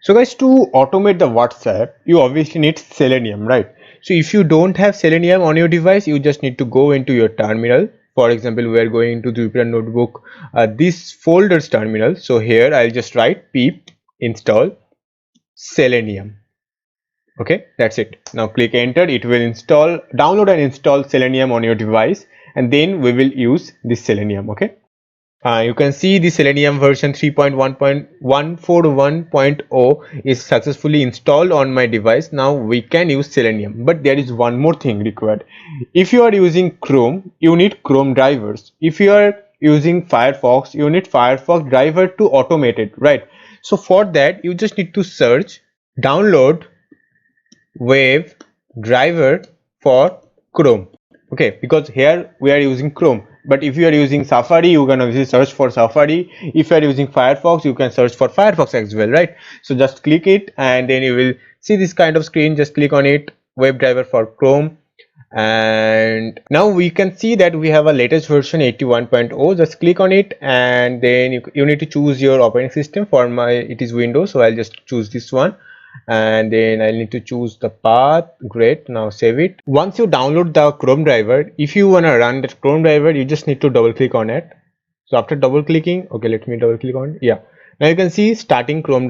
So guys, to automate the WhatsApp, you obviously need Selenium, right? So if you don't have Selenium on your device, you just need to go into your terminal. For example, we are going to Jupyter Notebook, this folder's terminal. So here I'll just write pip install Selenium. Okay, that's it. Now click enter. It will download and install Selenium on your device, and then we will use this Selenium. Okay. You can see the Selenium version 3.1.141.0 is successfully installed on my device. Now we can use Selenium, but there is one more thing required. If you are using Chrome, you need Chrome drivers. If you are using Firefox, you need Firefox driver to automate it, right? So for that, you just need to search download web driver for Chrome. Okay, because here we are using Chrome, but if you are using Safari, you can obviously search for Safari. If you are using Firefox, you can search for Firefox as well, right? So just click it and then you will see this kind of screen. Just click on it, WebDriver for Chrome, and now we can see that we have a latest version 81.0. Just click on it and then you need to choose your operating system. For my it is Windows, so I'll just choose this one, and then I need to choose the path. Great, now save it. Once you download the Chrome driver, if you want to run that Chrome driver, you just need to double click on it. So after double clicking, okay, let me double click on it. Yeah, now you can see starting Chrome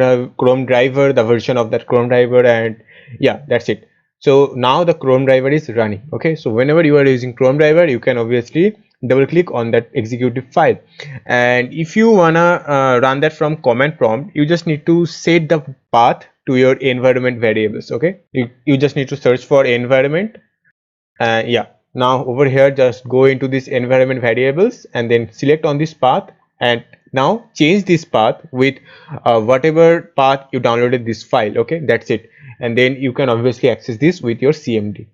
driver, the version of that Chrome driver, and yeah, that's it. So now the Chrome driver is running. Okay, so whenever you are using Chrome driver, you can obviously double click on that executive file, and if you wanna run that from command prompt, you just need to set the path to your environment variables. Okay, you just need to search for environment, and yeah, now over here just go into this environment variables and then select on this path, and now change this path with whatever path you downloaded this file. Okay, that's it, and then you can obviously access this with your CMD.